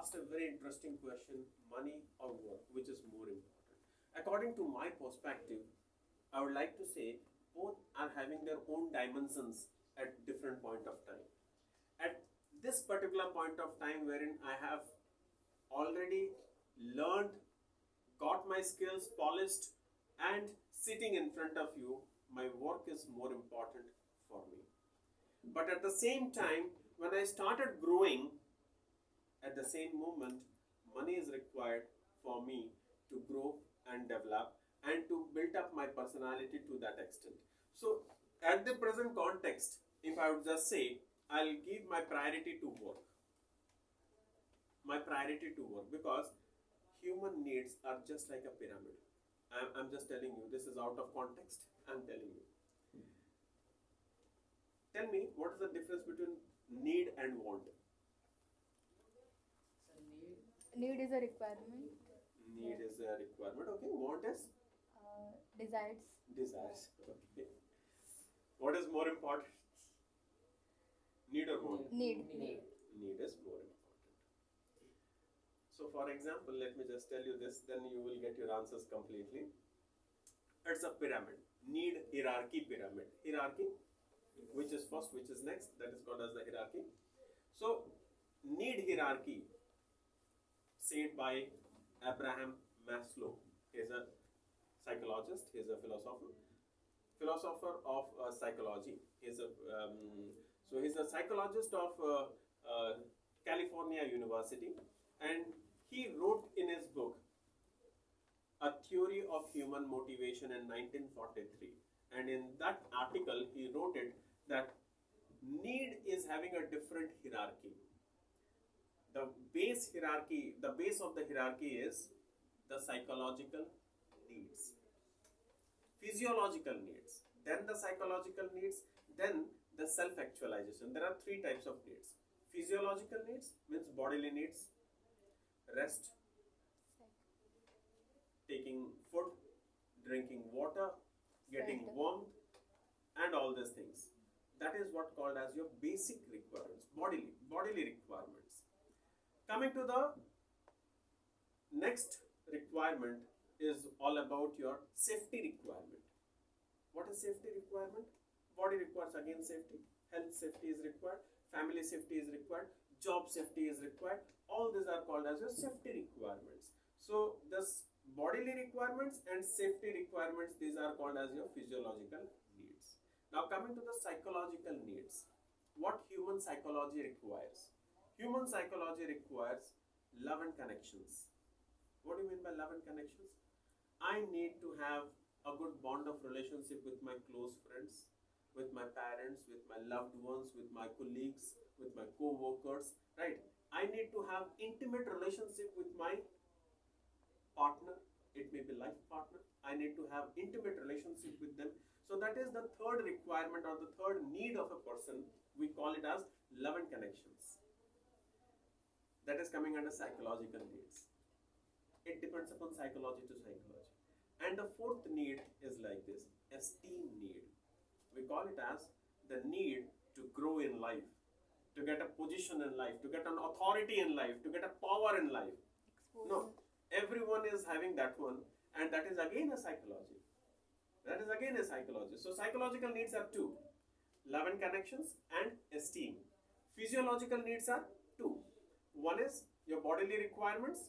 asked a very interesting question, money or work, which is more important? According to my perspective, I would like to say both are having their own dimensions at different point of time. At this particular point of time wherein I have already learned, got my skills polished, and sitting in front of you, my work is more important for me. But at the same time, when I started growing, at the same moment, money is required for me to grow and develop and to build up my personality to that extent. So, at the present context, if I would just say, I'll give my priority to work. My priority to work, because human needs are just like a pyramid. I'm just telling you, this is out of context. I'm telling you. Tell me, what is the difference between need and want? Need is a requirement. Need is a requirement. Okay. Want is Desires. desires. Okay. What is more important? Need or want? Need. Need is more important. So, for example, let me just tell you this, then you will get your answers completely. It's a pyramid. Need hierarchy pyramid. Hierarchy, which is first, which is next, that is called as the hierarchy. So, need hierarchy, said by Abraham Maslow. He is a psychologist, he is a philosopher of psychology. He is a so he's a psychologist of California University, and he wrote in his book A Theory of Human Motivation in 1943. And in that article, he wrote it that need is having a different hierarchy. The base hierarchy, the base of the hierarchy is the psychological needs, physiological needs, then the psychological needs, then the self-actualization. There are three types of needs. Physiological needs means bodily needs, rest, taking food, drinking water, getting warmth, and all these things. That is what called as your basic requirements, bodily requirements. Coming to the next requirement is all about your safety requirement. What is safety requirement? Body requires again safety, health safety is required, family safety is required, job safety is required. All these are called as your safety requirements. So this bodily requirements and safety requirements, these are called as your physiological needs. Now coming to the psychological needs, what human psychology requires? Human psychology requires love and connections. What do you mean by love and connections? I need to have a good bond of relationship with my close friends, with my parents, with my loved ones, with my colleagues, with my co-workers, right? I need to have intimate relationship with my partner. It may be life partner. I need to have intimate relationship with them. So that is the third requirement or the third need of a person. We call it as love and connections. That is coming under psychological needs. It depends upon psychology to psychology. And the fourth need is like this, esteem need. We call it as the need to grow in life, to get a position in life, to get an authority in life, to get a power in life. No, everyone is having that one, and that is again a psychology. That is again a psychology. So psychological needs are two, love and connections and esteem. Physiological needs are two. One is your bodily requirements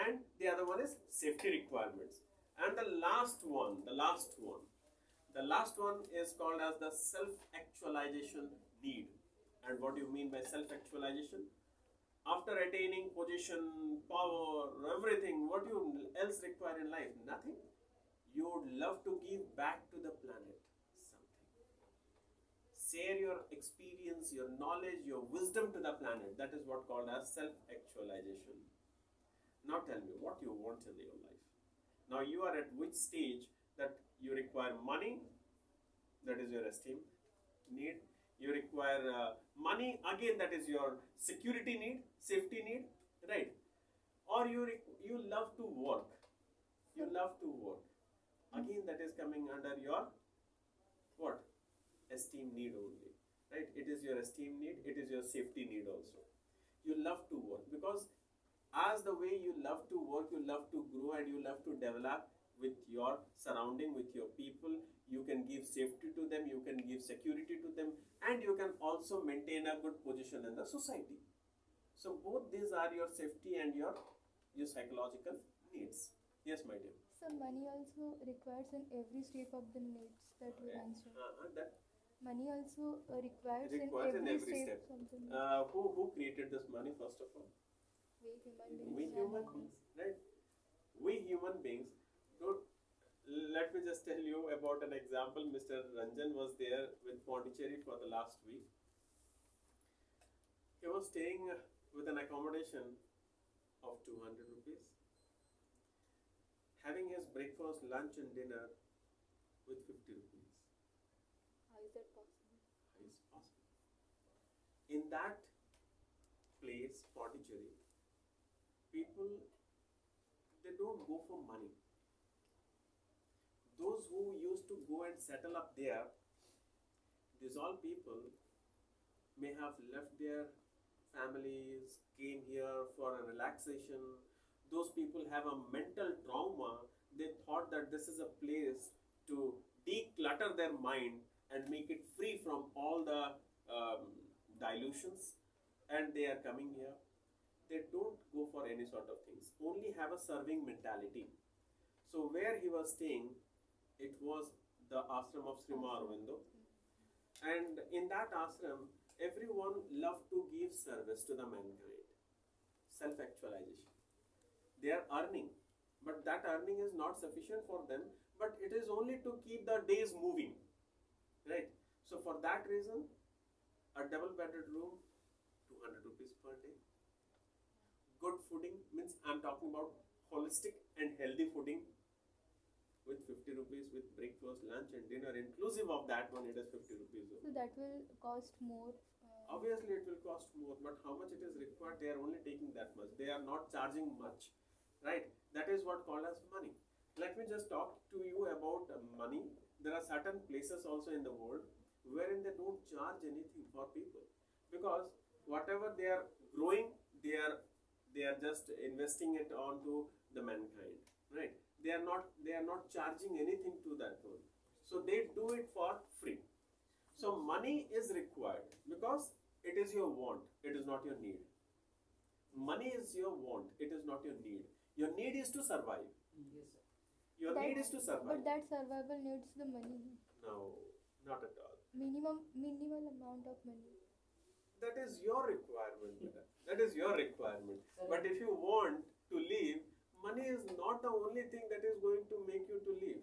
and the other one is safety requirements. And the last one is called as the self-actualization need. And what do you mean by self-actualization? After attaining position, power, everything, what do you else require in life? Nothing. You would love to give back to the planet something. Share your experience, your knowledge, your wisdom to the planet. That is what called as self-actualization. Now tell me what you want in your life. Now you are at which stage that you require money, that is your esteem need. You require money, again that is your security need, safety need, right? Or you love to work. You love to work. Again that is coming under your what? Esteem need only, right? It is your esteem need, it is your safety need also. You love to work because as the way you love to work, you love to grow, and you love to develop with your surrounding, with your people. You can give safety to them, you can give security to them, and you can also maintain a good position in the society. So both these are your safety and your psychological needs. Yes, my dear. So money also requires in every step of the needs that you mentioned. That Money also requires requires in every step step. of the needs. Who created this money first of all? We human We beings. human beings, right? We human beings. Don't, let me just tell you about an example. Mr. Ranjan was there with Pondicherry for the last week. He was staying with an accommodation of 200 rupees, having his breakfast, lunch, and dinner with 50 rupees. How is that possible? How is possible? In that place, Pondicherry, people, they don't go for money. Those who used to go and settle up there, these all people may have left their families, came here for a relaxation. Those people have a mental trauma. They thought that this is a place to declutter their mind and make it free from all the dilutions, and they are coming here. They don't go for any sort of things, only have a serving mentality. So where he was staying, it was the ashram of Sri Aurobindo, and in that ashram, everyone loved to give service to the mankind, self-actualization. They are earning, but that earning is not sufficient for them, but it is only to keep the days moving, right? So for that reason, a double bedded room, 200 rupees per day. Good fooding, means I'm talking about holistic and healthy fooding, with 50 rupees, with breakfast, lunch, and dinner. Inclusive of that one, it is 50 rupees So only. that will cost more. Obviously, it will cost more, but how much it is required, they are only taking that much. They are not charging much, right? That is what called as money. Let me just talk to you about money. There are certain places also in the world wherein they don't charge anything for people, because whatever they are growing, they are just investing it onto the mankind, right? They are not charging anything to that one, so they do it for free. So money is required because it is your want, it is not your need. Money is your want, it is not your need. Your need is to survive. Yes, sir. Your That- need is to survive. But that survival needs the money. No, not at all. Minimal amount of money. That is your requirement, beta. That is your requirement. Sir, But if you want to live, money is not the only thing that is going to make you to live.